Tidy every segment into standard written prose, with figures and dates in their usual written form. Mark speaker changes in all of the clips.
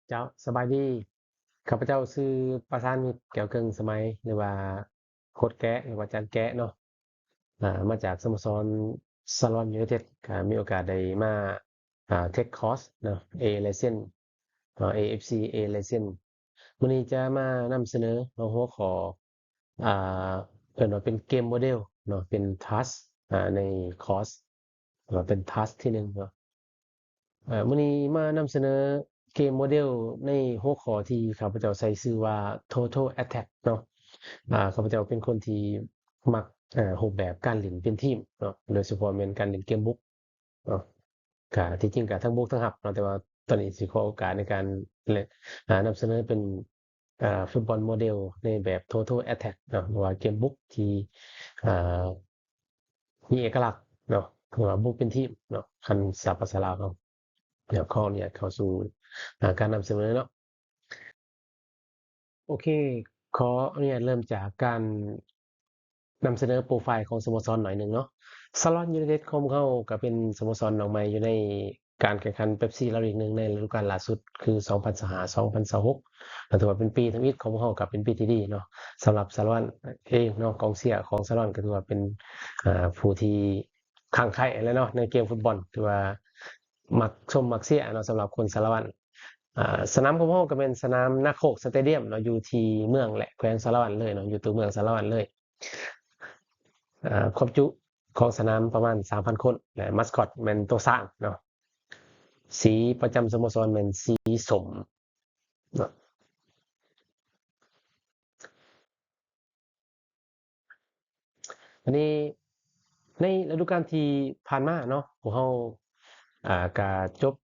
Speaker 1: เจ้าสบายดีข้าพเจ้าชื่อประสานมิตรแก้วเกิงสมัยหรือว่าโค้ดแกะหรือว่าจันแกะเนาะมาจากสโมสรสลอนยูไนเต็ดก็มีโอกาสได้มาเทคคอร์สเนาะ A License AFC A License มื้อนี้จะมานำเสนอหัวข้ออ่าเอิ้นว่าเป็นเกมโมเดลเนาะเป็นทัสในคอร์สเป็นทัสที่หนึ่งเนาะ มื้อนี้มานำเสนอเกมโมเดลในหัวข้อที่ข้าพเจ้าใช้ชื่อว่า Total Attack เนาะข้าพเจ้าเป็นคนที่มักรูปแบบการเล่นเป็นทีมเนาะโดยเฉพาะแม่นการเล่นเกมบุกเนาะก็ที่จริงก็ทั้งบุกทั้งรับเนาะแต่ว่าตอนนี้สิขอโอกาสในการเล่นนำเสนอเป็นฟุตบอลโมเดลในแบบ Total Attack เนาะหรือว่าเกมบุกที่อ่ามีเอกลักษณ์เนาะคือว่าบุกเป็นทีมเนาะคันศัพท์ภาษาลาวเนาะ เดี๋ยวข้อเนี่ยเข้าสู่การนำเสนอเนาะโอเคขออนุญาตเริ่มจากการนำเสนอโปรไฟล์ของสโมสรหน่อยหนึ่งเนาะสลอนยูไนเต็ดของเขาก็เป็นสโมสรน้องใหม่อยู่ในการแข่งขันเป๊ปซี่ลีกหนึ่งในฤดูกาลล่าสุดคือ2025-2026ถือว่าเป็นปีทวีตของพวกเขากับเป็นปีที่ดีเนาะสำหรับสลอนเองเนาะกองเชียร์ของสลอนก็ถือว่าเป็นผู้ที่คลั่งไคล้แล้วเนาะในเกมฟุตบอลถือว่ามักชมมักเชียร์เนาะสำหรับคนสารวัตร สนามของเราก็เป็นสนามนาโคกสเตเดียมเนาะอยู่ที่เมืองแหละแขวงสารวัตรเลยเนาะอยู่ตัวเมืองสารวัตรเลยความจุของสนามประมาณ 3,000 คนและมัสคอตเป็นตัวสร้างเนาะสีประจำสโมสรเป็นสีสมเนาะอันนี้ในฤดูกาลที่ผ่านมาเนาะพวกเราก็จบ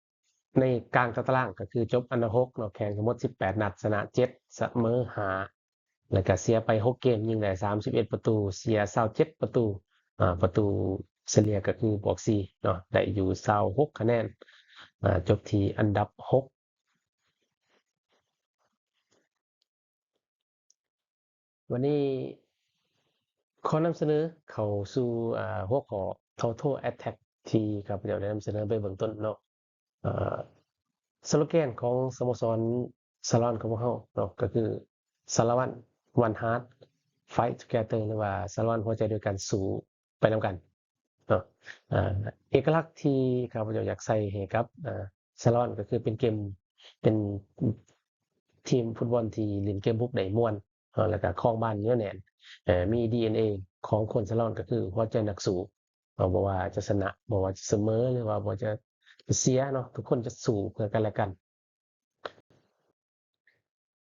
Speaker 1: ในกลางตารางก็คือจบอันดับ6เนาะแข่งทั้งหมด18นัดชนะ7เสมอ5 แล้วก็เสียไป6เกมยิงได้31ประตูเสีย27ประตูประตูเฉลี่ยก็คือบวก4เนาะได้อยู่26คะแนนจบที่อันดับ6วันนี้ขอนำเสนอเข้าสู่หัวข้อ Total Attack ที่ข้าพเจ้าได้นำเสนอไปเบื้องต้นเนาะอ่าสโลแกนของสโมสรสลอนของพวกเราเนาะก็คือสารวัตร One Heart Fight Together หรือว่าสารวัตรหัวใจเดียวกันสู้ไปนำกันเนาะเอกลักษณ์ที่ข้าพเจ้าอยากใส่ให้กับสลอนก็คือเป็นเกมเป็นทีมฟุตบอลที่เล่นเกมบุกได้ม่วนแล้วก็ครองบ้านเหนียวแน่นมี DNA ของคนสลอนก็คือหัวใจนักสู้บ่ว่าจะชนะบ่ว่าจะเสมอหรือว่าบ่จะเสียเนาะทุกคนจะสู้เพื่อกันและกัน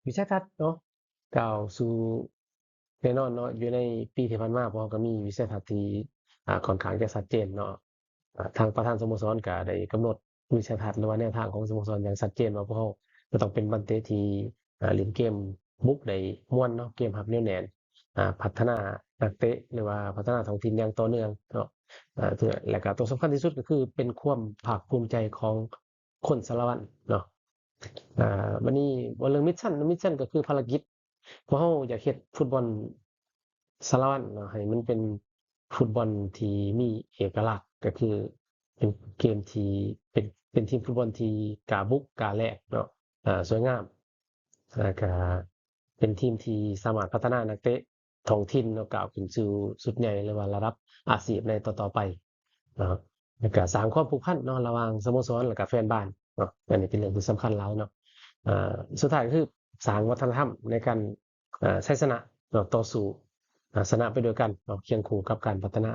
Speaker 1: วิสัยทัศน์เนาะก้าวสู่แน่นอนเนาะอยู่ในปีที่ผ่านมาพวกเราก็มีวิสัยทัศน์ที่ค่อนข้างจะชัดเจนเนาะทางประธานสโมสรก็ได้กำหนดวิสัยทัศน์หรือว่าแนวทางของสโมสรอย่างชัดเจนว่าพวกเราจะต้องเป็นบัดเตะที่เล่นเกมบุกได้ม่วนเนาะเกมรับเหนียวแน่นพัฒนานักเตะหรือว่าพัฒนาท้องถิ่นอย่างต่อเนื่องเนาะแล้วก็ตัวสำคัญที่สุดก็คือเป็นความภาคภูมิใจของคนสารวัตรเนาะ บัดนี้บ่เรื่องมิชชันก็คือภารกิจเพราะเราอยากเฮ็ดฟุตบอลสารวัตรเนาะให้มันเป็นฟุตบอลที่มีเอกลักษณ์ก็คือเป็นเกมที่เป็นทีมฟุตบอลที่กล้าบุกกล้าแลกเนาะสวยงามแล้วก็เป็นทีมที่สามารถพัฒนานักเตะท้องถิ่นเนาะก้าวขึ้นสู่ชุดใหญ่หรือว่าระดับอาชีพในต่อๆไปนะครับแล้วก็สร้างความผูกพันเนาะระหว่างสโมสรแล้วก็แฟนบ้านเนาะอันนี้เป็นเรื่องที่สำคัญหลายเนาะ สุดท้ายก็คือสร้างวัฒนธรรมในการใช้ชนะเนาะต่อสู้ชนะไปด้วยกันเนาะเคียงคู่กับการพัฒนา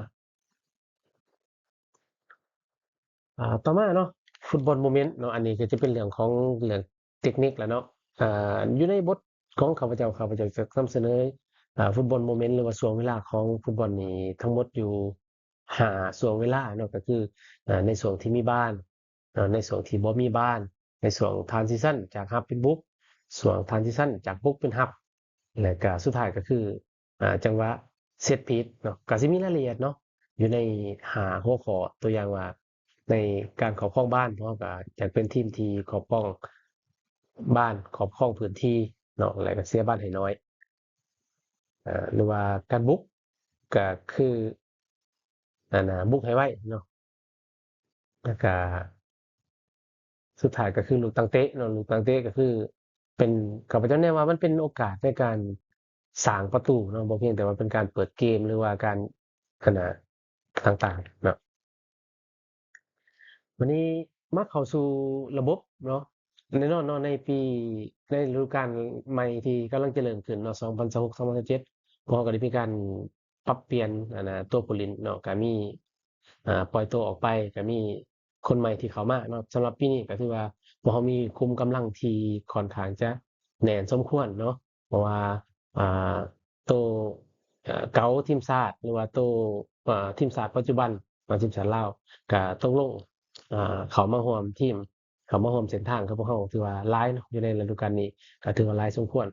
Speaker 1: ต่อมาเนาะฟุตบอลโมเมนต์เนาะอันนี้ก็จะเป็นเรื่องของเรื่องเทคนิคแหละเนาะอยู่ในบทของข้าพเจ้าจะนำเสนอฟุตบอลโมเมนต์หรือว่าช่วงเวลาของฟุตบอลนี่ทั้งหมดอยู่5ช่วงเวลาเนาะก็คือในช่วงที่มีบ้านในช่วงที่บ่มีบ้านในช่วง transition จากรับเป็นบุกช่วง transition จากบุกเป็นรับ แล้วก็สุดท้ายก็คือจังหวะเซตพีซเนาะก็สิมีรายละเอียดเนาะอยู่ในหัวข้อตัวอย่างว่าในการครอบครองบ้านเพราะก็อยากเป็นทีมที่ครอบครองบ้านครอบครองพื้นที่เนาะแล้วก็เสียบ้านให้น้อยหรือว่าการบุกก็คือบุกให้ไวเนาะแล้วก็ สุดท้ายก็คือลูกตั้งเตะเนาะลูกตั้งเตะก็คือเป็นข้าพเจ้าแนะว่ามันเป็นโอกาสในการสร้างประตูเนาะบ่เพียงแต่ว่าเป็นการเปิดเกมหรือว่าการขนาดต่างๆเนาะวันนี้มาเข้าสู่ระบบเนาะแน่นอนเนาะในฤดูกาลใหม่ที่กำลังจะเริ่มขึ้นเนาะ2026-2027พวกเราก็ได้มีการปรับเปลี่ยนตัวผู้เล่นเนาะก็มีปล่อยตัวออกไปก็มีคนใหม่ที่เข้ามาเนาะสำหรับปีนี้ก็ถือว่าพวกเรามีคุมกำลังที่ค่อนข้างจะแน่นสมควรเนาะเพราะว่าอ่าตัวเก๋าทีมชาติหรือว่าตัวทีมชาติปัจจุบันทีมชาติลาวก็ตกลงเข้ามาร่วมทีมเข้ามาร่วมเส้นทางกับพวกเราถือว่าหลายเนาะอยู่ในฤดูกาลนี้ก็ถือว่าหลายสมควร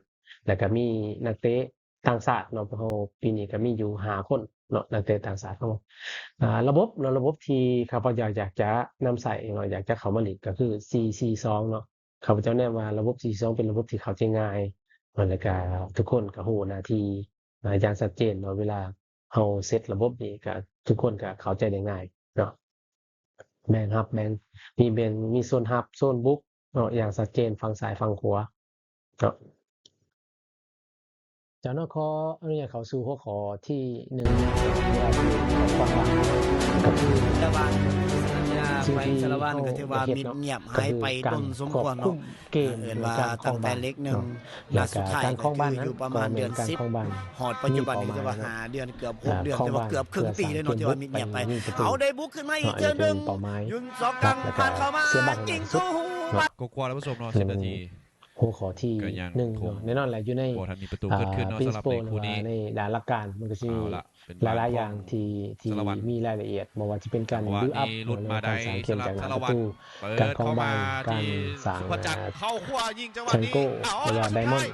Speaker 1: แล้วก็มีนักเตะต่างชาติเนาะพวกเราปีนี้ก็มีอยู่5คนเนาะนักเตะต่างชาติของเรา ระบบที่ข้าพเจ้าอยากจะนำใส่เนาะอยากจะเข้ามาเล่นก็คือ4-4-2เนาะข้าพเจ้าแนะว่าระบบ4-4-2เป็นระบบที่เข้าใจง่ายแล้วก็ทุกคนก็รู้หน้าที่อย่างชัดเจนเนาะเวลาเราเซตระบบนี้ก็ทุกคนก็เข้าใจได้ง่ายเนาะแบ่งรับแบ่งมีโซนรับโซนบุกเนาะอย่างชัดเจนฝั่งซ้ายฝั่งขวาเนาะเจ้าเนาะขออนุญาตเข้าสู่หัวข้อที่1ว่าสิเข้าความหมายก็คือ
Speaker 2: ชาวบ้าน
Speaker 1: สิ่ง
Speaker 2: แขวง
Speaker 1: ที่
Speaker 2: ชาละวัน
Speaker 1: เรา
Speaker 2: ก็ถือว่า
Speaker 1: ได้เฮ็ด
Speaker 2: มิด
Speaker 1: เนาะ
Speaker 2: เงียบ
Speaker 1: ก็
Speaker 2: หาย
Speaker 1: คือ
Speaker 2: ไป
Speaker 1: กา
Speaker 2: ด
Speaker 1: ร
Speaker 2: นสม
Speaker 1: คว
Speaker 2: คว
Speaker 1: บ
Speaker 2: ร
Speaker 1: คุ
Speaker 2: เนาะ
Speaker 1: มเกม
Speaker 2: เอิ้น
Speaker 1: หรือ
Speaker 2: ว่า
Speaker 1: การครอ
Speaker 2: ตั้
Speaker 1: ง
Speaker 2: งแต่
Speaker 1: บ้าน
Speaker 2: เล็กหนึ่ง
Speaker 1: เนาะ
Speaker 2: นั
Speaker 1: แล้
Speaker 2: ด
Speaker 1: ว
Speaker 2: สุ
Speaker 1: ก็
Speaker 2: ดท้าย
Speaker 1: การค
Speaker 2: ก็
Speaker 1: รอง
Speaker 2: คื
Speaker 1: บ้าน
Speaker 2: อ
Speaker 1: นั้
Speaker 2: อน ยู่ประ
Speaker 1: ก็
Speaker 2: มาณ
Speaker 1: แม่
Speaker 2: เดื
Speaker 1: น
Speaker 2: อน
Speaker 1: การครองบ้าน
Speaker 2: 10ฮอดปัจ
Speaker 1: มี
Speaker 2: จุบัน
Speaker 1: เป้า
Speaker 2: นี้
Speaker 1: ห
Speaker 2: ก็
Speaker 1: มา
Speaker 2: ถือย ว่า
Speaker 1: เนาะ
Speaker 2: 5 เดือนเกือบ 6 เดือน
Speaker 1: ครอ
Speaker 2: ถื
Speaker 1: ง
Speaker 2: อว่า
Speaker 1: บ้าน
Speaker 2: เกือบครึ่
Speaker 1: เพื่
Speaker 2: ง
Speaker 1: อ
Speaker 2: ปี
Speaker 1: สร้าง
Speaker 2: เลย
Speaker 1: เก
Speaker 2: เนาะ
Speaker 1: ม
Speaker 2: ที่
Speaker 1: บุ
Speaker 2: ว่าก มิด
Speaker 1: ไป
Speaker 2: เงียบไป
Speaker 1: ยิงประตู
Speaker 2: เอาได้บุกขึ้นมาอีก
Speaker 1: เนาะอัน
Speaker 2: เทื่
Speaker 1: นี้
Speaker 2: อ
Speaker 1: คื
Speaker 2: หนึ
Speaker 1: อง เป้าหมาย
Speaker 2: ยุนสอก
Speaker 1: ห
Speaker 2: กั
Speaker 1: ลั
Speaker 2: ง
Speaker 1: กแล้วก็
Speaker 2: ผ่านเข้ามา
Speaker 1: เสียบ้าน
Speaker 2: ยิง
Speaker 1: สุ
Speaker 2: เข้า
Speaker 1: ด
Speaker 2: หู
Speaker 1: เนาะ
Speaker 3: ก็กว่าแล้วผู้ชมเนาะ
Speaker 1: อัน
Speaker 3: 10
Speaker 1: นี้มั
Speaker 3: นาน ที
Speaker 1: หัวข้อที่
Speaker 3: ก็ยัง
Speaker 1: 1
Speaker 3: คง
Speaker 1: เนาะแน่นอนแหละอยู่ใน
Speaker 3: บ่ทันมีประตูเกิดขึ้นเนาะสำหรับใน
Speaker 1: principle หรือ
Speaker 3: คู่
Speaker 1: ว่า
Speaker 3: นี้
Speaker 1: ในด้านหลักการมันก็สิมี
Speaker 3: เอาล่ะเป็น
Speaker 1: ห
Speaker 3: บ้าน
Speaker 1: ลาย
Speaker 3: ข
Speaker 1: ๆ อ
Speaker 3: อย่าง
Speaker 1: ที่
Speaker 3: สารวัตร
Speaker 1: มีรายละเอียดบ่ว่าสิเป็น
Speaker 3: จั
Speaker 1: การ
Speaker 3: งหวะ
Speaker 1: build
Speaker 3: นี้
Speaker 1: up
Speaker 3: หลุด
Speaker 1: หรือ
Speaker 3: มา
Speaker 1: ว่า
Speaker 3: ได้
Speaker 1: การสร้างเกม
Speaker 3: สำหรับ
Speaker 1: จากห
Speaker 3: สา
Speaker 1: น้าร ประ
Speaker 3: วัต
Speaker 1: ตู
Speaker 3: รเปิ
Speaker 1: การ
Speaker 3: ด
Speaker 1: ครอง
Speaker 3: เข้า
Speaker 1: บ้าม
Speaker 3: าน
Speaker 1: กา
Speaker 3: ที่
Speaker 1: รสร้าง
Speaker 3: สุภจักรเข้าขวายิงจังหวะ
Speaker 1: แทง
Speaker 3: นี้
Speaker 1: โก้
Speaker 3: เอา
Speaker 1: หรือว่า
Speaker 3: สุด
Speaker 1: ไดม
Speaker 3: ท้า
Speaker 1: อย นด์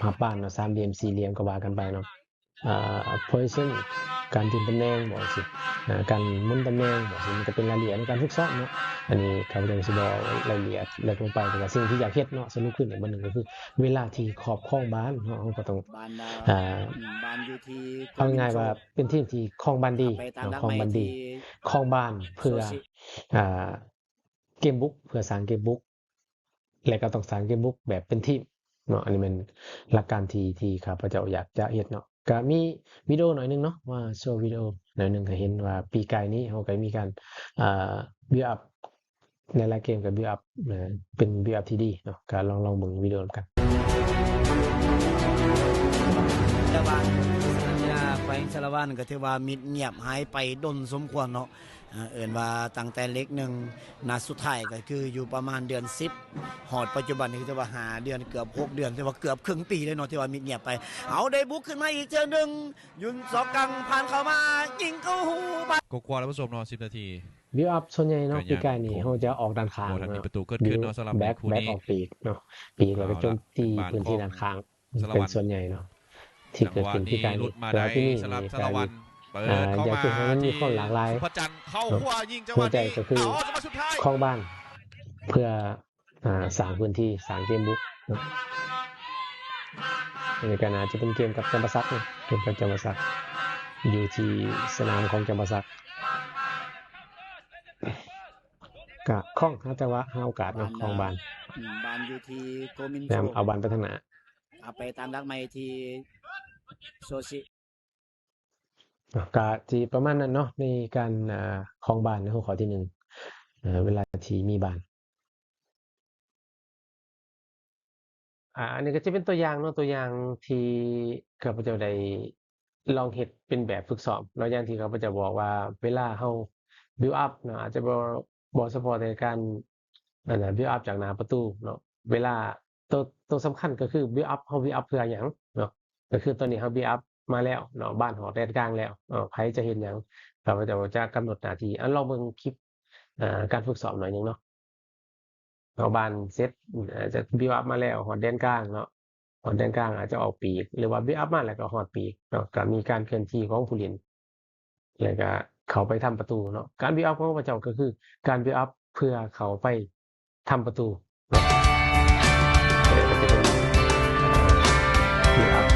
Speaker 1: หับบ้านเนาะสามเหลี่ยมสี่เหลี่ยมก็ว่ากันไปเนาะposition การยืนตำแหน่งบ่สิการหมุนตำแหน่งบ่สิมันก็เป็นรายละเอียดในการฝึกซ้อมเนาะอันนี้ข้าพเจ้าสิบ่รายละเอียดลึกลงไปแต่ว่าสิ่งที่อยากเฮ็ดเนาะสรุปขึ้นอีกบัดหนึ่งก็คือเวลาที่ครอบครองบ้านเนาะเราก็ต้อง
Speaker 2: บ้าน
Speaker 1: อ่า
Speaker 2: บ้านอยู่ที่
Speaker 1: เอาง่ายๆว่าเป็นทีมที่ครองบ้านดี
Speaker 2: ไปตาม
Speaker 1: เนาะ
Speaker 2: หลัก
Speaker 1: ครอง
Speaker 2: ใหม่
Speaker 1: บ้านดี
Speaker 2: ที่
Speaker 1: ครองบ้านเพื่อ
Speaker 2: โซซิ
Speaker 1: อ่าเกมบุกเพื่อสร้างเกมบุกและก็ต้องสร้างเกมบุกแบบเป็นทีมเนาะอันนี้เป็นหลักการที่ข้าพเจ้าอยากจะเฮ็ดเนาะก็มีวิดีโอหน่อยหนึงเนาะว่าโชว์วิดีโอหน่อยหนึงก็เห็นว่าปีกายนี้เราก็มีการbuild up ในหลายเกมก็ build up เป็น build up ที่ดีเนาะก็ลองเบิ่งวิดีโอนำกัน
Speaker 2: ชาวบ้านแขวงชาละวันก็ถือว่ามิดเงียบหายไปดนสมควรเนาะเอิ้นว่าตั้งแต่เล็กหนึ่งนัดสุดท้ายก็คืออยู่ประมาณเดือน10ฮอดปัจจุบันนี้ก็ถือว่า5เดือนเกือบ6 เดือนถือว่าเกือบครึ่งปีเลยเนาะที่ว่ามิดเงียบไปเอาได้บุกขึ้นมาอีกเทื่อหนึงยุนสอกกังผ่านเข้ามายิงเข้าหูบ้าน
Speaker 3: ก็กว่าแล้วผู้ชมเนาะ10 นาที
Speaker 1: build up ส่วนใหญ่เนาะ
Speaker 3: ก็ยัง
Speaker 1: ปีกายนี่
Speaker 3: คง
Speaker 1: เราจะออกด้านข้าง
Speaker 3: บ่ทันมี
Speaker 1: เนาะ
Speaker 3: ประตูเกิดขึ้นเนาะสำหรับใน
Speaker 1: back
Speaker 3: คู่
Speaker 1: back
Speaker 3: นี้
Speaker 1: ออกปีกเนาะปีกแล้วก็
Speaker 3: เอา
Speaker 1: โจ
Speaker 3: ล่ะ
Speaker 1: มตี
Speaker 3: เป็นบ้าน
Speaker 1: พื้นที่
Speaker 3: ของ
Speaker 1: ด้านข้าง
Speaker 3: สาร
Speaker 1: เป็
Speaker 3: วัน ตร
Speaker 1: ส่วนใหญ่เนาะที่
Speaker 3: จัง
Speaker 1: เกิด
Speaker 3: หวะ
Speaker 1: ขึ้นปี
Speaker 3: นี้
Speaker 1: กาย
Speaker 3: หลุ
Speaker 1: นี่
Speaker 3: ดมา
Speaker 1: แต่
Speaker 3: ได้
Speaker 1: ว่าที่นี่
Speaker 3: สำหรับ
Speaker 1: นี่
Speaker 3: สารวัตรเปิด
Speaker 1: อ
Speaker 3: เข้า
Speaker 1: ย่าง
Speaker 3: มา
Speaker 1: ที่มันมี
Speaker 3: ที่
Speaker 1: คนหลากหลาย
Speaker 3: สุภจันทร์เข้าขวายิงจังห
Speaker 1: หัว
Speaker 3: วะ
Speaker 1: ใจ
Speaker 3: นี้
Speaker 1: ก็คือ
Speaker 3: เอาจังหวะสุดท้าย
Speaker 1: ครองบ้านเพื่อสร้างพื้นที่สร้างเกมบุกเนาะในการอาจจะเป็นเกมกับจำปาสักเนาะเกมกับจำปาสักอยู่ที่สนามของจำปาสักก็คล่องหาจังหวะหาโอกาสเนาะครองบ้าน
Speaker 2: บ้านอยู่ที่โกมิน
Speaker 1: แล้
Speaker 2: โซ
Speaker 1: วเอาบ้านไปทางหน้า
Speaker 2: เอาไปตามหลักใหม่ที่โซซิ
Speaker 1: ก็ที่ประมาณนั้นเนาะในการครองบ้านในหัวข้อที่หนึ่งเวลาที่มีบ้านอันนี้ก็จะเป็นตัวอย่างเนาะตัวอย่างที่ข้าพเจ้าได้ลองเฮ็ดเป็นแบบฝึกซ้อมเนาะอย่างที่ข้าพเจ้าบอกว่าเวลาเรา build up เนาะอาจจะบ่เฉพาะในการbuild up จากหน้าประตูเนาะเวลาตัวสำคัญก็คือ build up เรา build up เพื่อหยังเนาะก็คือตอนนี้เรา build up มาแล้วเนาะบ้านหอแดนกลางแล้วไผจะเฮ็ดหยังข้าพเจ้าจะกำหนดหน้าที่ลองเบิ่งคลิปการฝึกซ้อมหน่อยหนึงเนาะเอาบ้านเสร็จอาจจะ build up มาแล้วหอแดนกลางเนาะหอแดนกลางอาจจะออกปีกหรือว่า build up มาแล้วก็ฮอดปีกเนาะก็มีการเคลื่อนที่ของผู้เล่นแล้วก็เข้าไปทำประตูเนาะการ build up ของข้าพเจ้าก็คือการ build up เพื่อเข้าไปทำประตูเนาะก็จะเป็นbuild up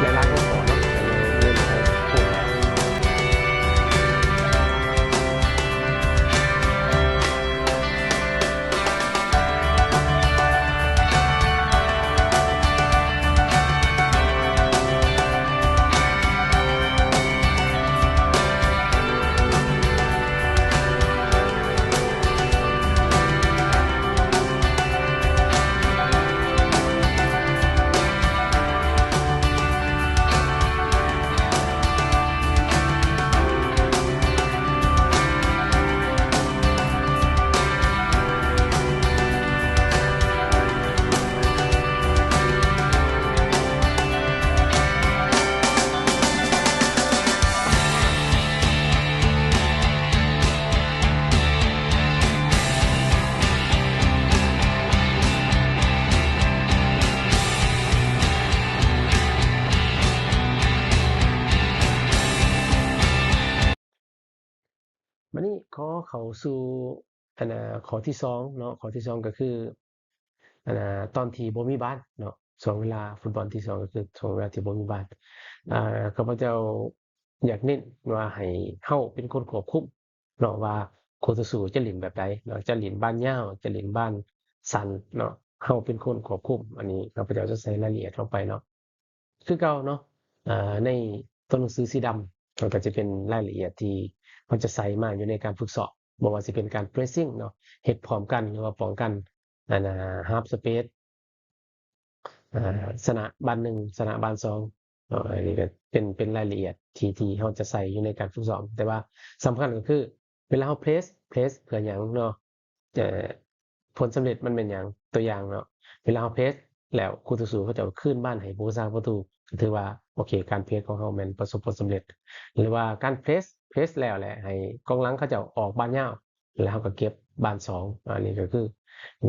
Speaker 1: ในหลายๆหัวข้อเนาะในหลายๆคู่ นี้ขอเข้าสู่ข้อที่2เนาะข้อที่2ก็คือตอนที่บ่มีบ้านเนาะช่วงเวลาฟุตบอลที่2ก็คือช่วงเวลาที่บ่มีบ้านข้าพเจ้าอยากเน้นว่าให้เฮาเป็นคนควบคุมเนาะว่าคู่ต่อสู้จะเล่นแบบใดเนาะจะเล่นบ้านยาวจะเล่นบ้านสั้นเนาะเฮาเป็นคนควบคุมอันนี้ข้าพเจ้าจะใส่รายละเอียดลงไปเนาะคือเก่าเนาะในตัวหนังสือสีดำมันก็จะเป็นรายละเอียดที่มันจะใส่มาอยู่ในการฝึกซ้อมบ่ว่าสิเป็นการ pressing เนาะเฮ็ดพร้อมกันหรือว่าป้องกันhalf space สนะบ้าน1สนะบ้าน2อันนี้ก็เป็นรายละเอียดที่เราจะใส่อยู่ในการฝึกซ้อมแต่ว่าสำคัญก็คือเวลาเราเพรสเพื่อหยังเนาะผลสำเร็จมันเป็นหยังตัวอย่างเนาะเวลาเราเพรสแล้วคู่ต่อสู้เขาจะคืนบ้านให้ผู้สร้างประตูก็ถือว่าโอเคการเพรสของเราแม่นประสบผลสำเร็จหรือว่าการเพรสแล้วแหละให้กองหลังเขาจะออกบ้านยาวแล้วเราก็เก็บบ้าน2อันนี้ก็คือ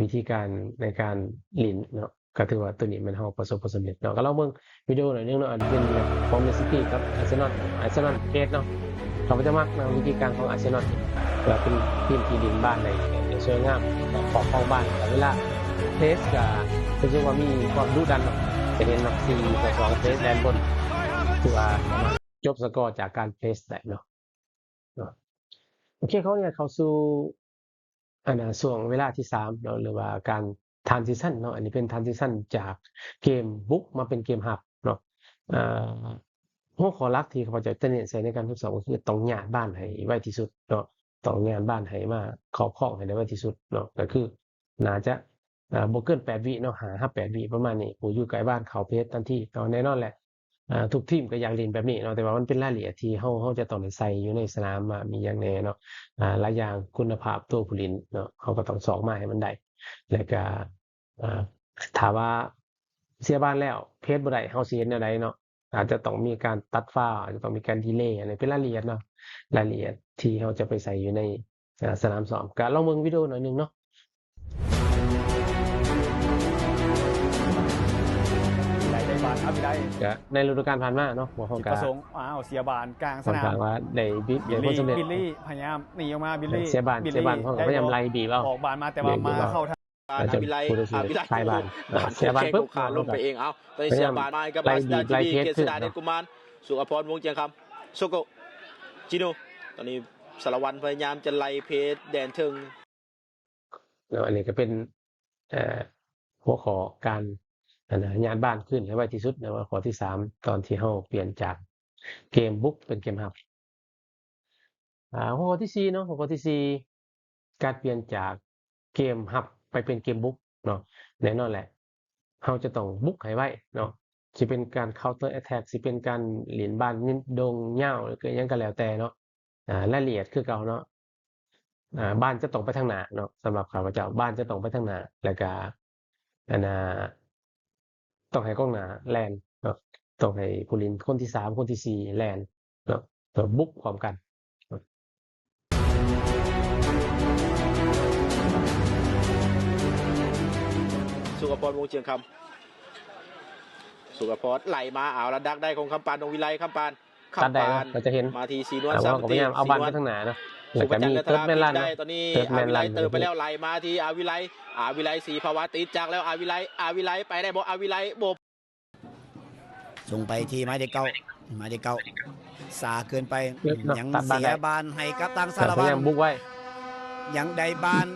Speaker 1: วิธีการในการเล่นเนาะก็ถือว่าตัวนี้มันเราประสบผลสำเร็จเนาะก็ลองเบิ่งวิดีโอหน่อยนึงเนาะอันเป็นแบบของแมนซิตี้กับอาร์เซนอลเพรสเนาะเขาก็จะมักนะวิธีการของอาร์เซนอลก็เป็นทีมที่เล่นบ้านได้สวยงามขอบของบ้านแต่เวลาเพรสก็รู้สึกว่ามีความดุดันเนาะจะเห็นนัก4-2เพรสแดนบนถือว่าสามารถจบสกอร์จากการเพรสได้เนาะโอเคเขาเนี่ยเข้าสู่ช่วงเวลาที่3เนาะหรือว่าการ transition เนาะอันนี้เป็น transition จากเกมบุกมาเป็นเกมรับเนาะหัวข้อหลักที่เขาจะเน้นใส่ในการทดสอบก็คือต้องย้ายบ้านให้ไวที่สุดเนาะต้องย้ายบ้านให้มาครอบครองให้ได้ไวที่สุดเนาะก็คือน่าจะบ่เกิน8วิเนาะ5 8วิประมาณนี้ผู้อยู่ใกล้บ้านเข้าเพจทันทีเนาะแน่นอนแหละทุกทีมก็อยากเล่นแบบนี้เนาะแต่ว่ามันเป็นรายละเอียดที่เราจะต้องได้ใส่อยู่ในสนามมีหยังแหน่เนาะหลายอย่างคุณภาพตัวผู้เล่นเนาะเราก็ต้องสอกมาให้มันได้แล้วก็ถ้าว่าเสียบ้านแล้วเพจบ่ได้เราสิเฮ็ดแนวใดเนาะอาจจะต้องมีการตัดฟ้าวอาจจะต้องมีการดีเลย์อันนี้เป็นรายละเอียดเนาะรายละเอียดที่เราจะไปใส่อยู่ในสนามซ้อมก็ลองเบิ่งวิดีโอหน่อยนึงเนาะ
Speaker 4: ได้บานครับพี่ได้
Speaker 1: ก็ในฤดูกาลผ่านมาเนาะบ่
Speaker 4: จุ
Speaker 1: เฮา
Speaker 4: ด
Speaker 1: ก็
Speaker 4: ประสงค์เสียบานกลางส
Speaker 1: ค่อน
Speaker 4: นาม
Speaker 1: ข้างว่าได้ผ
Speaker 4: บิล
Speaker 1: ล
Speaker 4: ลี่
Speaker 1: สำเร็จ
Speaker 4: พยายามหนีออกมาบิลลี่
Speaker 1: เสียบ้านเขาก็พยายามไล่บีบเอา
Speaker 4: ออกบานมาแต่ว่ามาเข้าทาง
Speaker 1: แล้วจนผู้ตัดสินท้ายบ้านเสียบ้านปุ๊บ
Speaker 5: ขาลงไปเองเอาตอนนี้เสียบานมากับบาสดาจีบีเกษดาเดชกุมารสุขพรวงเจียงคำโซโกจิโนตอนนี้สารวัตรพยายามจะไล่เพจแดนเทิง
Speaker 1: แล้วอันนี้ก็เป็นหัวข้อการย้ายบ้านขึ้นให้ไวที่สุดนะว่าข้อที่3ตอนที่เฮาเปลี่ยนจากเกมบุกเป็นเกมรับหัวข้อที่4เนาะหัวข้อที่4การเปลี่ยนจากเกมรับไปเป็นเกมบุกเนาะแน่นอนแหละเฮาจะต้องบุกให้ไวเนาะสิเป็นการ counter attack สิเป็นการเล่นบ้านดงยาวหรือก็หยังก็แล้วแต่เนาะรายละเอียดคือเก่าเนาะบ้านจะต้องไปทางหน้าเนาะสำหรับข้าพเจ้าบ้านจะต้องไปทางหน้าแล้วก็อันน่ะต้องให้กองหน้าแล่นเนาะต้องให้ผู้เล่นคนที่3คนที่4แล่นเนาะบุกพร้อมกัน
Speaker 5: สุขพรวงเจียงคำสุขพรไหลมาเอาละดักได้ของคำปานดงวิไลคำปาน
Speaker 1: ตัดได้เนาะเราจะเห็น
Speaker 5: มาทีสีนวล
Speaker 1: เรา
Speaker 5: สาม
Speaker 1: ก็พ
Speaker 5: ตี
Speaker 1: ยายามเอาบ้านไปทางหน้าเนาะแล้วก็มีเติร์ดแมนลัน
Speaker 5: ได้
Speaker 1: เนาะ
Speaker 5: ตอนนี้
Speaker 1: เติร์ดแม
Speaker 5: อาน วิ
Speaker 1: ลั
Speaker 5: ไล
Speaker 1: น
Speaker 5: เติมไปแล้วไหลมาที่อาวิไลสีภาวะติดจากแล้วอาวิไลไปได้บ่อาวิไลโบ
Speaker 2: ส่งไปที่ไม้เด็กเก่าสาเกินไป
Speaker 1: เนาะ
Speaker 2: ยัง
Speaker 1: ตัดบ้าน
Speaker 2: เสี
Speaker 1: ได้
Speaker 2: ยบานให้กับทางสาร
Speaker 1: พ
Speaker 2: วั
Speaker 1: ยา
Speaker 2: ต
Speaker 1: ยาร มบุกไว้
Speaker 2: ยังได้บาน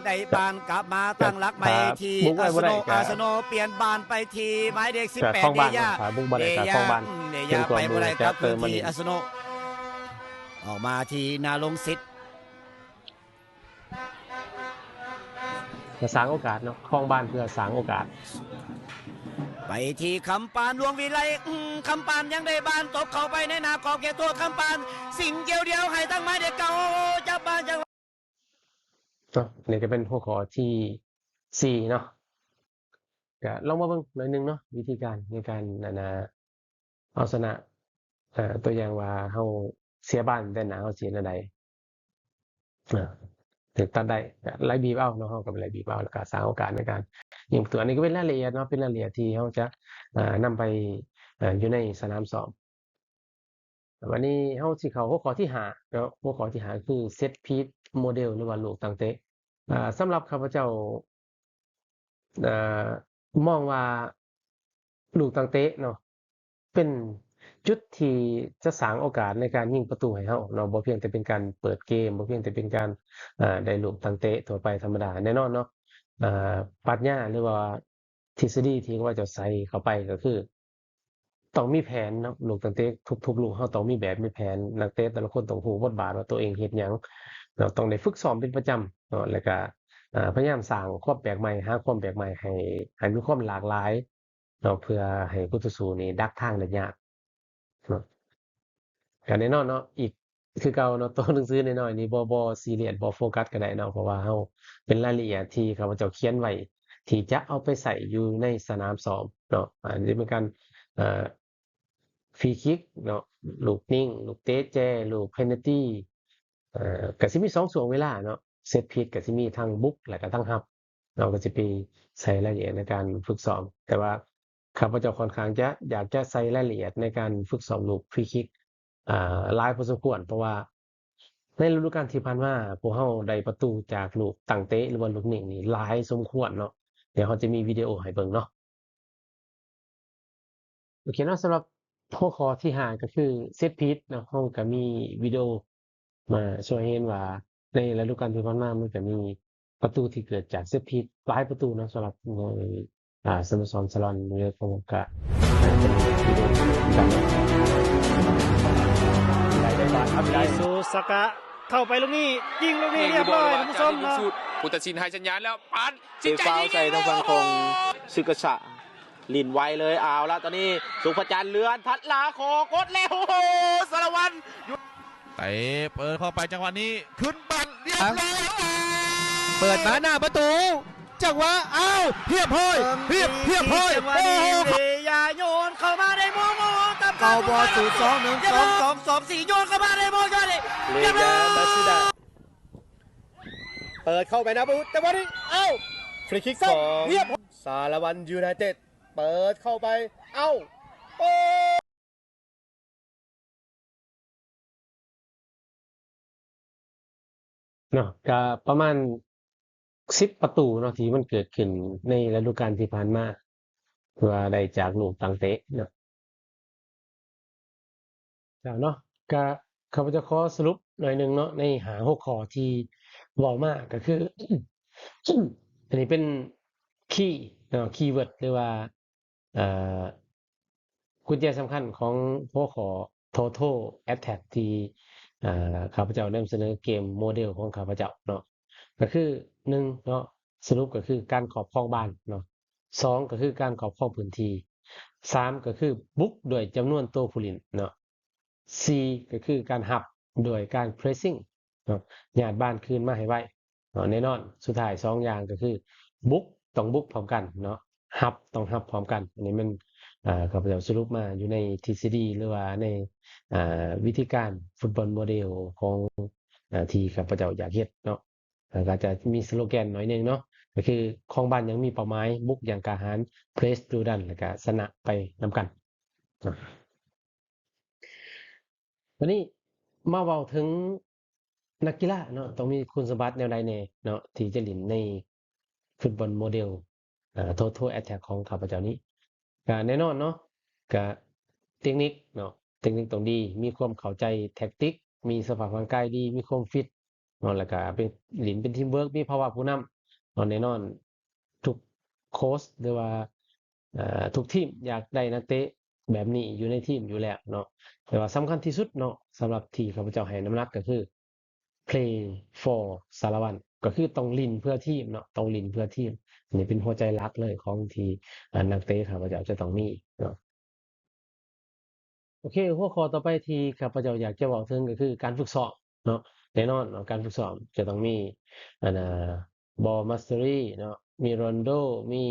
Speaker 2: กลับมาตั้งหลักไปที่
Speaker 1: บุกไว้บ่ได้ก็
Speaker 2: อาร์เซนอลเปลี่ยนบานไปที่หมายเลข
Speaker 1: ก็
Speaker 2: 18
Speaker 1: คลอง
Speaker 2: เด
Speaker 1: บ้าน
Speaker 2: ย่า
Speaker 1: เนาะขาบุกบ่ได้ก็คลองบ้าน
Speaker 2: เดย่าไปบ่ได้ครับ
Speaker 1: เติมมา
Speaker 2: ที่
Speaker 1: นี่
Speaker 2: อาร์เซนอลออกมาที่นาลงสิทธิ์
Speaker 1: จะสร้างโอกาสเนาะคลองบ้านเพื่อสร้างโอกาส
Speaker 2: ไปที่คำปานหลวงวิไลคำปานยังได้บานตบเข้าไปในหน้าขอบเขตตัวคำปานสิ่งเดียวให้ตั้งหมายเลขเก่าจับบานจัง
Speaker 1: เนาะนี่ก็เป็นหัวข้อที่4เนาะก็ลองมาเบิ่งหน่อยหนึงเนาะวิธีการในการเอาชนะตัวอย่างว่าเฮาเสียบ้านแต่หน้าเฮาเสียแนวใดถึงตัดได้ก็ไล่บีบเอาเนาะเฮาก็ไล่บีบเอาแล้วก็สร้างโอกาสในการยิงประตูอันนี้ก็เป็นรายละเอียดเนาะเป็นรายละเอียดที่เฮาจะนำไปอยู่ในสนามซ้อม วันนี้เฮาสิเข้าหัวข้อที่5เนาะหัวข้อที่5คือ Set Piece Model หรือว่าลูกตั้งเตะสำหรับข้าพเจ้าอ่ามองว่าลูกตั้งเตะเนาะเป็นจุดที่จะสร้างโอกาสในการยิงประตูให้เฮาเนาะบ่เพียงแต่เป็นการเปิดเกมบ่เพียงแต่เป็นการได้ลูกตั้งเตะทั่วไปธรรมดาแน่นอนเนาะอ่าปรัชญาหรือว่าทฤษฎีที่ว่าจะใส่เข้าไปก็คือต้องมีแผนเนาะลูกตั้งเตะทุกๆลูกเฮาต้องมีแบบมีแผนนักเตะแต่ละคนต้องรู้บทบาทว่าตัวเองเฮ็ดหยังเราต้องได้ฝึกซ้อมเป็นประจำเนาะแล้วก็พยายามสร้างความแปลกใหม่หาความแปลกใหม่ให้มีความหลากหลายเนาะเพื่อให้ผู้ต่อสู้นี่ดักทางได้ยากเนาะก็แน่นอนเนาะอีกคือเก่าเนาะตัวหนังสือน้อยๆนี่บ่ซีเรียสบ่โฟกัสก็ได้เนาะเพราะว่าเฮาเป็นรายละเอียดที่ข้าพเจ้าเขียนไว้ที่จะเอาไปใส่อยู่ในสนามซ้อมเนาะอันนี้เป็นการฟรีคิกเนาะลูกนิ่งลูกเตะแจ้ลูกเพนัลตีก็สิมี2ช่วงเวลาเนาะเซตพีซก็สิมีทั้งบุกและก็ทั้งรับเราก็จะไปใส่รายละเอียดในการฝึกซ้อมแต่ว่าข้าพเจ้าค่อนข้างจะอยากจะใส่รายละเอียดในการฝึกซ้อมลูกฟรีคิกหลายพอสมควรเพราะว่าในฤดูกาลที่ผ่านมาพวกเราได้ประตูจากลูกตั้งเตะหรือว่าลูกนิ่งนี่หลายสมควรเนาะเดี๋ยวเราจะมีวิดีโอให้เบิ่งเนาะโอเคเนาะสำหรับหัวข้อที่5ก็คือเซตพีซเนาะเราก็มีวิดีโอมาช่วยให้เห็นว่าในฤดูกาลที่ผ่านมามันก็มีประตูที่เกิดจากเซตพีซหลายประตูเนาะสำหรับในสโมสรสลอนเรือผมก็จะมีวิดีโอกันเนาะ
Speaker 4: ได้บาลครับได้
Speaker 6: ซูสกะเข้าไปลูกนี้ยิงลูกนี้เรียบร้อยท่านผู้ชมเนาะ
Speaker 7: ผู้ตัดสินให้สัญญาณแล้วปาน
Speaker 5: สิฟาวใส่ทางฝั่งของซึกษะลินไวเลยเอาละตอนนี้สุภจันทร์เลือนทัดลาโคกดแล้วโอ้โหสารวัน
Speaker 3: เตะเปิดเข้าไปจังหวะนี้ขึ้นบัตรเรียบร้อย
Speaker 6: เปิดมาหน้าประตูจังหวะอ้าวเพียบพอยเพียบพอยโอ้โหอย่าโยนเข้ามาในโมโมตับเข้าบอลสูตร2-1-2-2-4โยนเข้ามาในโมกันเลย
Speaker 5: เลกาบาซิดา
Speaker 6: เปิดเข้าไปนะบุแต่วันนี้เอ้าฟรีคิกของเพียบสารวันยูไนเต็ดเปิดเข้าไปเอ้าโอ้
Speaker 1: เนาะก็ประมาณ10ประตูเนาะที่มันเกิดขึ้นในฤดูกาลที่ผ่านมาว่าได้จากลูกตั้งเตะเนาะแล้วเนาะก็ข้าพเจ้าขอสรุปหน่อยหนึงเนาะในหาหัวข้อที่เว้ามาก็คือ อันนี้เป็นคีย์เนาะคีย์เวิร์ดหรือว่าเอ่อกุญแจสำคัญของหัวข้อ Total Attack ที่ข้าพเจ้านำเสนอเกมโมเดลของข้าพเจ้าเนาะก็คือ1เนาะสรุปก็คือการครอบครองบ้านเนาะ2ก็คือการครอบครองพื้นที่3ก็คือบุกด้วยจำนวนตัวผู้เล่นเนาะ4ก็คือการรับด้วยการ pressing เนาะญาติบ้านคืนมาให้ไวแน่นอนสุดท้าย2อย่างก็คือบุกต้องบุกพร้อมกันเนาะรับต้องรับพร้อมกันอันนี้มันข้าพเจ้าสรุปมาอยู่ในทฤษฎีหรือว่าในวิธีการฟุตบอลโมเดลของที่ข้าพเจ้าอยากเฮ็ดเนาะก็จะมีสโลแกนหน่อยหนึงเนาะก็คือครองบ้านยังมีเป้าหมายบุกอย่างกล้าหาญ press ดุดันแล้วก็ชนะไปนำกันเนาะวันนี้มาเว้าถึงนักกีฬาเนาะต้องมีคุณสมบัติแนวใดแน่เนาะที่จะเล่นในฟุตบอลโมเดลTotal Attack ของข้าพเจ้านี้ก็แน่นอนเนาะก็เทคนิคเนาะเทคนิคต้องดีมีความเข้าใจแท็กติกมีสภาพร่างกายดีมีความฟิตเนาะแล้วก็เป็นเล่นเป็นทีมเวิร์กมีภาวะผู้นำเนาะแน่นอนทุกโค้ชหรือว่าทุกทีมอยากได้นักเตะแบบนี้อยู่ในทีมอยู่แล้วเนาะแต่ว่าสำคัญที่สุดเนาะสำหรับที่ข้าพเจ้าให้น้ำหนักก็คือ play for สารวัตรก็คือต้องเล่นเพื่อทีมเนาะต้องเล่นเพื่อทีมอันนี้เป็นหัวใจหลักเลยของที่นักเตะข้าพเจ้าจะต้องมีเนาะโอเคหัวข้อต่อไปที่ข้าพเจ้าอยากจะเว้าถึงก็คือการฝึกซ้อมเนาะแน่นอนเนาะการฝึกซ้อมจะต้องมีอันball mastery เนาะมี rondo มี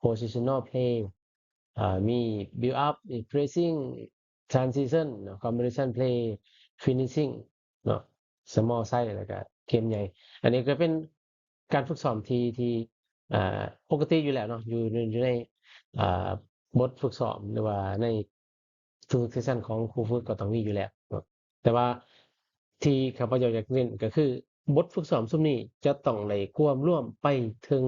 Speaker 1: positional play มี build up มี pressing transition เนาะ combination play finishing เนาะ small size แล้วก็เกมใหญ่อันนี้ก็เป็นการฝึกซ้อมที่ปกติอยู่แล้วเนาะอยู่ในบทฝึกซ้อมหรือว่าใน ทุกเซสชั่นของครูฝึกก็ต้องมีอยู่แล้วเนาะแต่ว่าที่ข้าพเจ้าอยากเน้นก็คือบทฝึกซ้อมซุมนี้จะต้องได้ควบร่วมไปถึง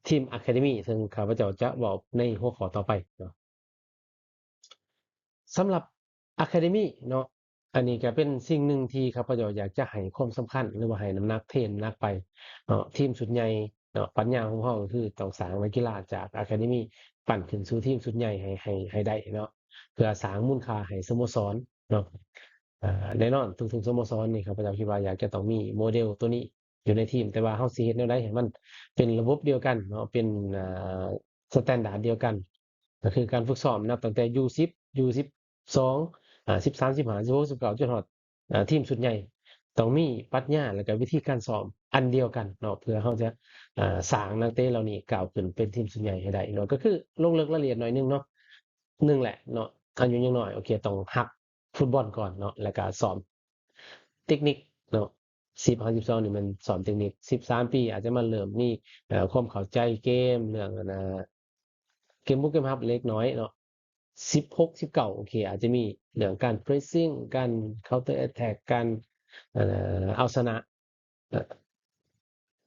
Speaker 1: ทีม Academy ซึ่งข้าพเจ้าจะบอกในหัวข้อต่อไปเนาะสำหรับ Academy เนาะอันนี้ก็เป็นสิ่งหนึ่งที่ข้าพเจ้าอยากจะให้ความสำคัญหรือว่าให้น้ำหนักนักไปเนาะทีมชุดใหญ่เนาะปัญญาของเราก็คือต้องสร้างนักกีฬาจาก Academy ปั่นขึ้นสู่ทีมชุดใหญ่ให้ได้เนาะเพื่อสร้างมูลค่าให้สโมสรเนาะแน่นอนทุกๆสโมสรนี่ข้าพเจ้าคิดว่าอยากจะต้องมีโมเดลตัวนี้อยู่ในทีมแต่ว่าเฮาสิเฮ็ดแนวใดให้มันเป็นระบบเดียวกันเนาะเป็นสแตนดาร์ดเดียวกันก็คือการฝึกซ้อมนับตั้งแต่ U10 U12 13 15 16 19จนฮอดทีมชุดใหญ่ต้องมีปรัชญาแล้วก็วิธีการซ้อมอันเดียวกันเนาะเพื่อเฮาจะสร้างนักเตะเหล่านี้ก้าวขึ้นเป็นทีมชุดใหญ่ให้ได้เนาะก็คือลงลึกรายละเอียดหน่อยนึงเนาะแหละเนาะอายุยังน้อยโอเคต้องฮักฟุตบอลก่อนเนาะแล้วก็ซ้อมเทคนิคเนาะ10 12นี่มันสอนเทคนิค13 ปีอาจจะมาเริ่มมีความเข้าใจเกมเรื่องเกมบุกเกมรับเล็กน้อยเนาะ16 19โอเคอาจจะมีเรื่องการ pressing การ counter attack การเอาชนะ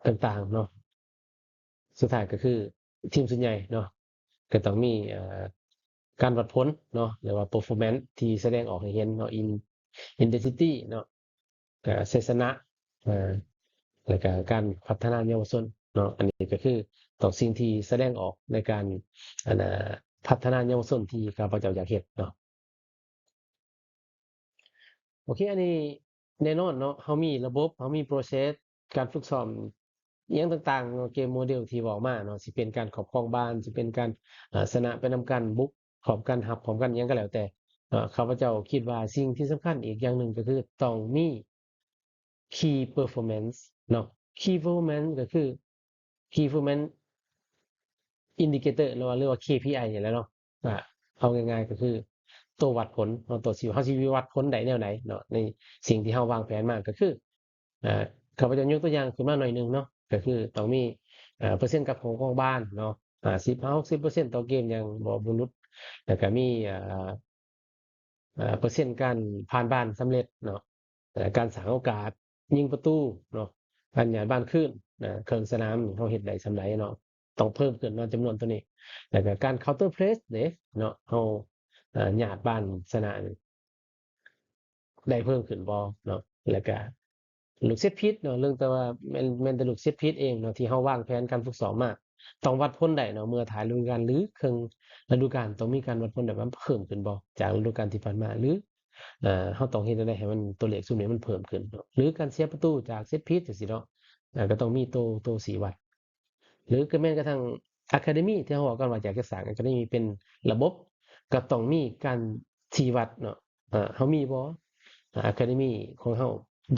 Speaker 1: ต่างๆเนาะสุดท้ายก็คือทีมส่วนใหญ่เนาะก็ต้องมีการวัดผลเนาะหรือว่า performance ที่แสดงออกให้เห็นเนาะ intensity เนาะชัยชนะแล้วก็การพัฒนาเยาวชนเนาะอันนี้ก็คือต้องสิ่งที่แสดงออกในการพัฒนาเยาวชนที่ข้าพเจ้าอยากเฮ็ดเนาะโอเคอันนี้แน่นอนเนาะเฮามีระบบเฮามี process การฝึกซ้อมอิหยังต่างๆเนาะเกมโมเดลที่บอกมาเนาะสิเป็นการครอบครองบ้านสิเป็นการชนะไปนำกันบุกพร้อมกันรับพร้อมกันอิหยังก็แล้วแต่ข้าพเจ้าคิดว่าสิ่งที่สำคัญอีกอย่างหนึ่งก็คือต้องมี key performance เนาะ key performance ก็คือ key performance indicator หรือว่า KPI นี่แหละเนาะเอาง่ายๆก็คือตัววัดผลเนาะตัวสิเฮาสิวัดผลได้แนวไหนเนาะในสิ่งที่เฮาวางแผนมาก็คือข้าพเจ้ายกตัวอย่างขึ้นมาหน่อยนึงเนาะก็คือต้องมีเปอร์เซ็นต์กับของบ้านเนาะ50-60% ต่อเกมอย่างบ่บุรุษแล้วก็มีเปอร์เซ็นต์การผ่านบ้านสำเร็จเนาะการสร้างโอกาสยิงประตูเนาะการย้ายบ้านขึ้นเครื่องสนามเฮาเฮ็ดได้ส่ำใดเนาะต้องเพิ่มขึ้นเนาะจำนวนตัวนี้แล้วก็การ counter press เด้เนาะเฮาญาติบ้านสนามได้เพิ่มขึ้นบ่เนาะแล้วก็ลูกเซตพีซเนาะเรื่องแต่ว่าแม่นแต่ลูกเซตพีซเองเนาะที่เฮาวางแผนการฝึกซ้อมมาต้องวัดผลได้เนาะเมื่อท้ายฤดูกาลหรือครึ่งฤดูกาลต้องมีการวัดผลได้ว่าเพิ่มขึ้นบ่จากฤดูกาลที่ผ่านมาหรือเฮาต้องเฮ็ดจั่งใดให้มันตัวเลขซุมนี้มันเพิ่มขึ้นเนาะหรือการเสียประตูจากเซตพีซจังซี่เนาะก็ต้องมีตัวสีวัดหรือก็แม้กระทั่ง Academy ที่เฮาบอกกันว่าอยากจะสร้าง Academy เป็นระบบก็ต้องมีการชี้วัดเนาะเฮามีบ่Academy ของเฮา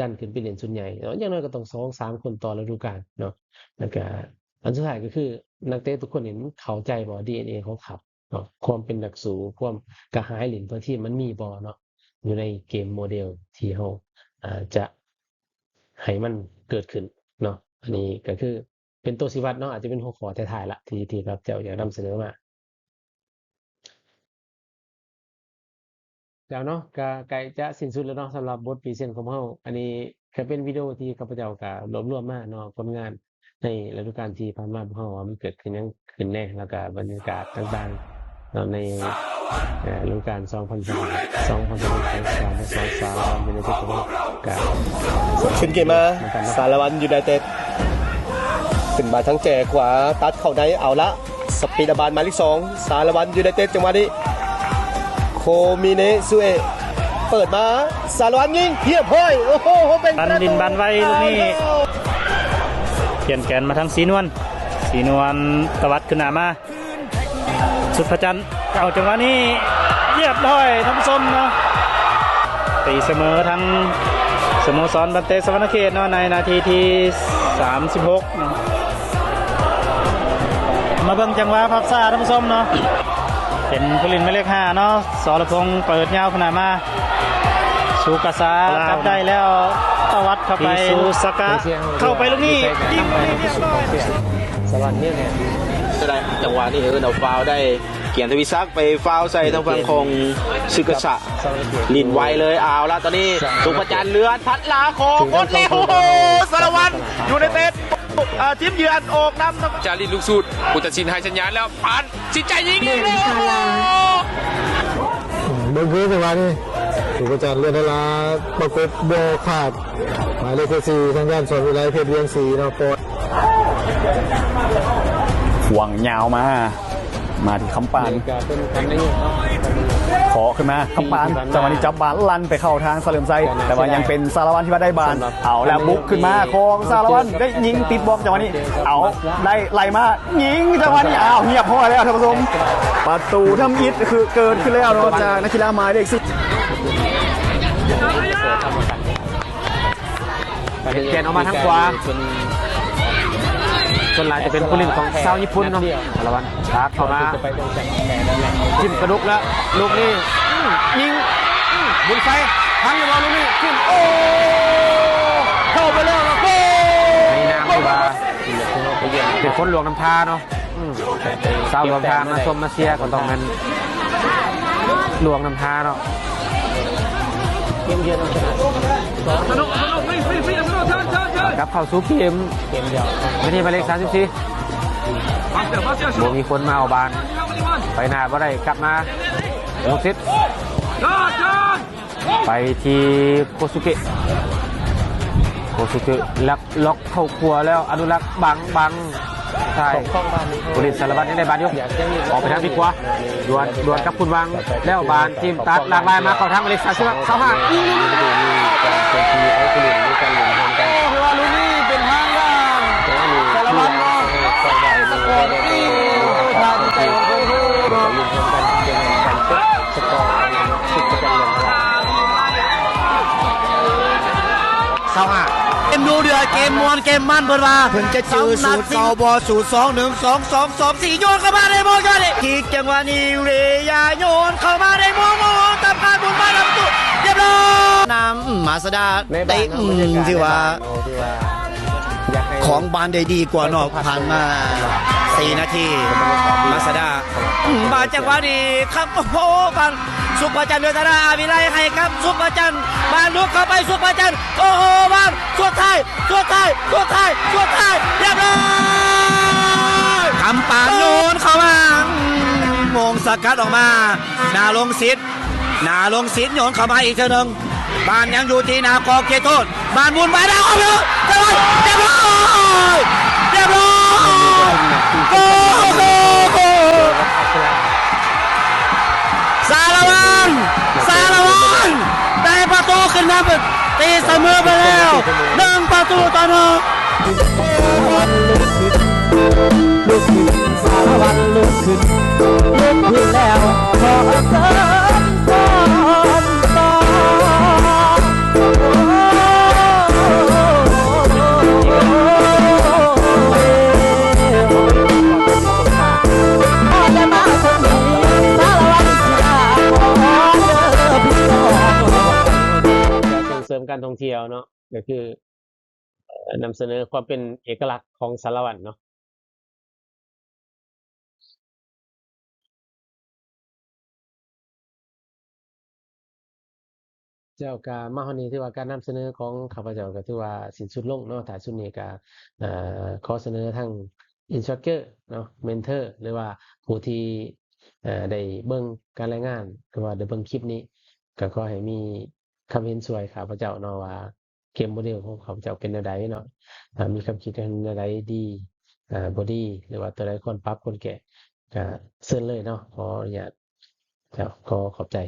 Speaker 1: ดันขึ้นไปเล่นชุดใหญ่เนาะอย่างน้อยก็ต้อง 2-3 คนต่อฤดูกาลเนาะแล้วก็อันสุดท้ายก็คือนักเตะทุกคนนี่มันเข้าใจบ่ DNA ของเขาเนาะความเป็นนักสู้ความกระหายเล่นเพื่อทีมมันมีบ่เนาะอยู่ในเกมโมเดลที่เฮาจะให้มันเกิดขึ้นเนาะอันนี้ก็คือเป็นตัวชี้วัดเนาะอาจจะเป็นหัวข้อท้ายๆละที่ครับเจ้าอยากนำเสนอมาแล้วเนาะก็ใกล้จะสิ้นสุดแล้วเนาะสำหรับบทพรีเซนต์ของเราอันนี้ก็เป็นวิดีโอที่ข้าพเจ้าก็รวบรวมมาเนาะผลงานในฤดูกาลที่ผ่านมาของเราว่ามันเกิดขึ้นหยังขึ้นแน่แล้วก็บรรยากาศต่างๆเนาะในฤดูกาล2022-2023เป็นที่ผมก็
Speaker 6: ขึ้นเกมมาสารวันยูไนเต็ดขึ้นมาทั้งแจขวาตัดเข้าในเอาละสปีดบาลหมายเลข2สารวันยูไนเต็ดจังหวะนี้โคมิเนซุเอะเปิดมาสารวันยิงเพียบห้อยโอ้โหเป็นประตู
Speaker 8: ดินบันไว้ลูกนี้เปลี่ยนแกนมาทางสีนวลตวัดขึ้นหน้ามาสุดพระจันทร์เก่าจังหวะนี้เรียบร้อยท่านผู้ชมเนาะตีเสมอทั้งสโมสรบันเตสวรรณเขตเนาะในนาทีที่36เนาะมาเบิ่งจังหวะพับซ่าท่านผู้ชมเนาะเป็นผู้เล่นหมายเลข5เนาะสรพงษ์เปิดยาวขนาดมาสุกษาจับได้แล้วตวัดเข้าไปสุสกะเข้าไปลูกนี้ยิงไปเรียบร้อย
Speaker 1: สวัสดีเนี่ย
Speaker 5: จะได้จังหวะนี้เอาฟาวได้ กียรติทวีศักดิ์ไปฟาวล์ใส่ทางฝั่งของซึกษะลินไวเลยเอาละตอนนี้สุภจันทร์เลือนพัดลาโคงกดเร็วโอ้โหสารวัตรอยู่ในเต็ดทีมเยือนออกนำ
Speaker 7: จารินลูกสูตรผู้ตัดสินให้สัญญาณแล้วปานสินใจยิงอีกแล้ว
Speaker 9: เบิ้งพื้นจังหวะนี้ถูกอาจารย์เลื่อนเวลาประกบโบขาดหมายเลขสี่ทางด้านสวนวิไลเพชรเรียงศรีเนาะโปร
Speaker 4: หวังยาวมาที่คำปานขอขึ้นมาคำปานจังหวะนี้จับบาลลั่นไปเข้าทางสลิมไซแต่ว่ายังเป็นสารวัตรที่ว่าได้บาลเอาแล้วบุกขึ้นมาของสารวัตรได้ยิงติดบล็อกจังหวะนี้เอาได้ไล่มายิงจังหวะนี้เอาเงียบพอแล้วท่านผู้ชมประตูทำอิฐคือเกินขึ้นแล้วจากนักกีฬาหมายเลข
Speaker 6: เปลี่ยนออกมาทางขวาส่วนหลายจะเป็นผู้เล่นของชาวญี่ปุ่นเนาะสารวัตรชักเข้ามาจิ้มกระดุกแล้วลูกนี้ยิงบุญไซทั้งเรียบร้อยลูกนี้ขึ้นโอ้เข้าไปแล้วนะโก้ในนามที่ว่าเป็นคนหลวงน้ำทาเนาะสาวหลวงน้ำทามาชมมาเชียร์ก็ต้องเป็นหลวงน้ำทาเนาะเยี่ยมครับเข้าสู่เกมเดียวไม่ได้มาเลข34โบมีคนมาเอาบานไปหน้าบ่ได้กลับมาลูกศิษย์ไปที่โคสุเกะล็อกเข้าครัวแล้วอนุรักษ์บังใช่บริษัทสารวัตรนี่ได้บานยกออกไปทางดีกว่าดวนกับคุณวังแล้วบานทีมตัดหลากหลายมาเข้าทางบริษัท35
Speaker 2: เกมดูเดือดเกมมวนเกมมันเปิดมาเพิ่งจะจือสูตรเกาบอสูตร2-1-2-2-2-4โยนเข้ามาในโมกันทีจังหวะนี้เรยาโยนเข้ามาในโมตับการบุญมาทำตุเรียบร้อยน้ำมาสดาได้ที่ว่าของบานได้ดีกว่านอกผ่านมา4 นาทีมาสดาบานจังหวะนี้ครับโอ้โหกันสุภจันทร์เดือดราวิไลให้ครับสุภจันทร์บานลุกเข้าไปสุภจันทร์โอ้โหบานสุดท้ายเรียบร้อยคำปานโยนเข้ามามงสกัดออกมานาลงศิษย์โยนเข้ามาอีกเท่านึงบานยังอยู่ที่นากอเกโทษบานบุญไปแล้วเอาเลยเรียบร้อยโอ้โหสารวันได้ประตูขึ้นมาตีเสมอไปแล้ว1 ประตูต่อ 1
Speaker 6: สารวัตรลุกขึ้นแล้วขอเกินก่อนต่อ
Speaker 1: ส่งเสริมการท่องเที่ยวเนาะก็คือนำเสนอความเป็นเอกลักษณ์ของสารวัตรเนาะเจ้าก็มาฮอดนี้ที่ว่าการนำเสนอของข้าพเจ้าก็ถือว่าสิ้นสุดลงเนาะถ้าสุดนี้ก็ขอเสนอทางอินสตรัคเตอร์เนาะเมนเทอร์หรือว่าผู้ที่ได้เบิ่งการรายงานหรือว่าได้เบิ่งคลิปนี้ก็ขอให้มีคำเห็นสวยข้าพเจ้าเนาะว่าเกมโมเดลของข้าพเจ้าเป็นแนวใดเนาะมีคำคิดแนวใดดีบ่ดีหรือว่าตัวใดควรปรับควรแก้ก็เชิญเลยเนาะขออนุญาตขอขอบใจ